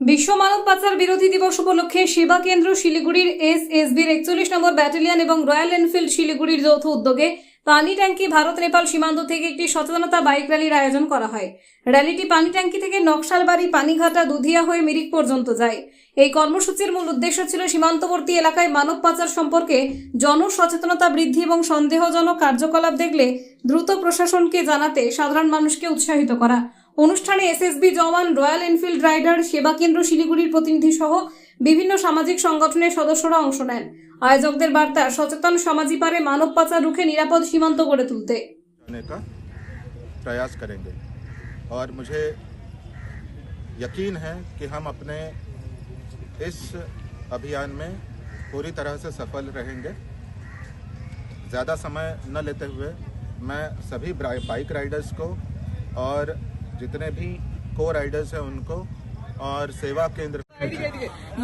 বিশ্ব মানব পাচার বিরোধী দিবস উপলক্ষে সেবা কেন্দ্র শিলিগুড়ির এসএসবির 41 নম্বর ব্যাটালিয়ন এবং রয়্যাল এনফিল্ড শিলিগুড়ির যৌথ উদ্যোগে পানি ট্যাঙ্কি ভারত নেপাল সীমান্ত থেকে একটি সচেতনতা বাইক র্যালির আয়োজন করা হয়। র্যালিটি পানি ট্যাঙ্কি থেকে নকশালবাড়ি, পানিঘাটা, দুধিয়া হয়ে মিরিক পর্যন্ত যায়। এই কর্মসূচির মূল উদ্দেশ্য ছিল সীমান্তবর্তী এলাকায় মানব পাচার সম্পর্কে জনসচেতনতা বৃদ্ধি এবং সন্দেহজনক কার্যকলাপ দেখলে দ্রুত প্রশাসনকে জানাতে সাধারণ মানুষকে উৎসাহিত করা। অনুষ্ঠানে এসএসবি জওয়ান, রয়্যাল এনফিল্ড রাইডার, সেবা কেন্দ্র শিলিগুড়ির প্রতিনিধি সহ বিভিন্ন সামাজিক সংগঠনের সদস্যরা অংশ নেন। আয়োজকদের বার্তা, সচেতন সমাজই পারে মানব পাচার রুখে নিরাপদ সীমান্ত গড়ে তুলতে। का प्रयास करेंगे और मुझे यकीन है कि हम अपने इस अभियान में पूरी तरह से सफल रहेंगे। ज़्यादा समय न लेते हुए मैं सभी बाइक राइडर्स को और जितने भी को राइडर्स हैं उनको और सेवा केंद्र,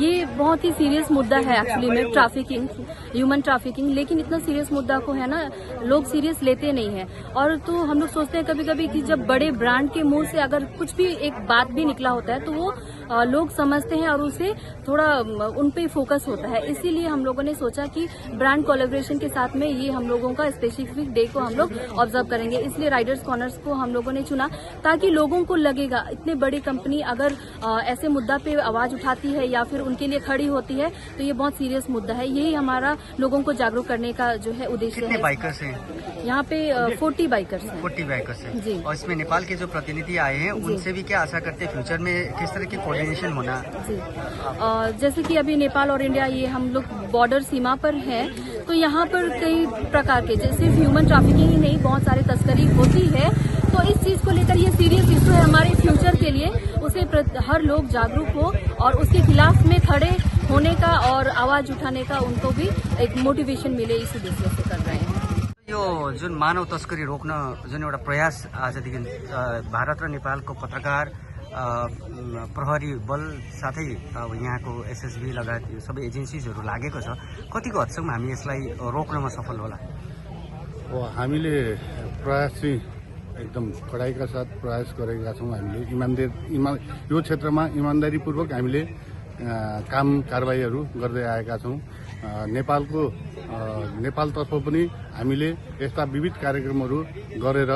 ये बहुत ही सीरियस मुद्दा है एक्चुअली में, ट्रैफिकिंग, ह्यूमन ट्रैफिकिंग। लेकिन इतना सीरियस मुद्दा को है ना, लोग सीरियस लेते नहीं है। और तो हम लोग सोचते हैं कभी कभी कि जब बड़े ब्रांड के मुंह से अगर कुछ भी एक बात भी निकला होता है तो वो लोग समझते हैं और उसे थोड़ा उन पे फोकस होता है। इसीलिए हम लोगों ने सोचा कि ब्रांड कोलैबोरेशन के साथ में ये हम लोगों का स्पेसिफिक डे को हम लोग ऑब्जर्व करेंगे। इसलिए राइडर्स कॉर्नर्स को हम लोगों ने चुना ताकि लोगों को लगेगा इतने बड़ी कंपनी अगर ऐसे मुद्दा पे आवाज उठाती है या फिर उनके लिए खड़ी होती है तो ये बहुत सीरियस मुद्दा है। यही हमारा लोगों को जागरूक करने का जो है उद्देश्य है। कितने बाइकर्स हैं यहाँ पे 40 बाइकर्स हैं। 40 बाइकर्स हैं जी। और इसमें नेपाल के जो प्रतिनिधि आए हैं उनसे भी क्या आशा करते हैं फ्यूचर में किस तरह की कोऑर्डिनेशन होना? जी, जैसे कि अभी नेपाल और इंडिया ये हम लोग बॉर्डर सीमा पर हैं, तो यहाँ पर कई प्रकार के जैसे ह्यूमन ट्रैफिकिंग ही नहीं, बहुत सारी तस्करी होती है। तो इस चीज को लेकर ये सीरियस इशू है हमारे फ्यूचर के लिए। उसे हर लोग जागरूक हो और उसके खिलाफ में खड़े होने का और आवाज उठाने का उनको भी एक मोटिवेशन मिले, इस उद्देश्य से कर रहे हैं। यो जुन मानव तस्करी रोक्न जुन एउटा प्रयास आजदेखि भारत र नेपालको पत्रकार, प्रहरी बल साथै अब यहाँको एसएसबी लगायत यो सबै एजेन्सिजहरू लागेको छ, कतिको हदसम्म हामी यसलाई रोक्नमा सफल होला? हामीले प्रयास चाहिँ एकदम कडाइका साथ प्रयास गरेका छौँ। हामीले यो क्षेत्रमा इमान्दारीपूर्वक हामीले काम कारबाहीहरू गर्दै आएका छौँ। नेपालतर्फ पनि हामीले यस्ता विविध कार्यक्रमहरू गरेर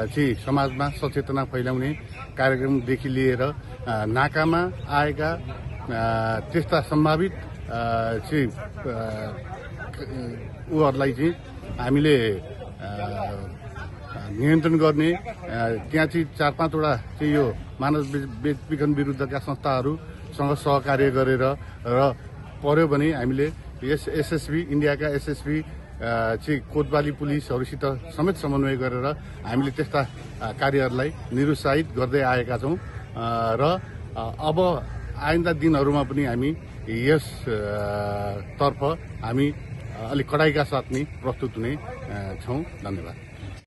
चाहिँ समाजमा सचेतना फैलाउने कार्यक्रमदेखि लिएर नाकामा आएका त्यस्ता सम्भावित चाहिँ उहरूलाई चाहिँ हामीले नियन्त्रण गर्ने, त्यहाँ चाहिँ 4-5वटा चाहिँ यो मानव बेचबिखन विरुद्धका संस्थाहरूसँग सहकार्य गरेर र पर्यो भने हामीले यस एसएसबी, इन्डियाका एसएसबी चाहिँ कोतवाली पुलिसहरूसित समेत समन्वय गरेर हामीले त्यस्ता कार्यहरूलाई निरुत्साहित गर्दै आएका छौँ र अब आइन्दा दिनहरूमा पनि हामी यस तर्फ हामी अलिक कडाइका साथ नै प्रस्तुत हुने छौँ। धन्यवाद।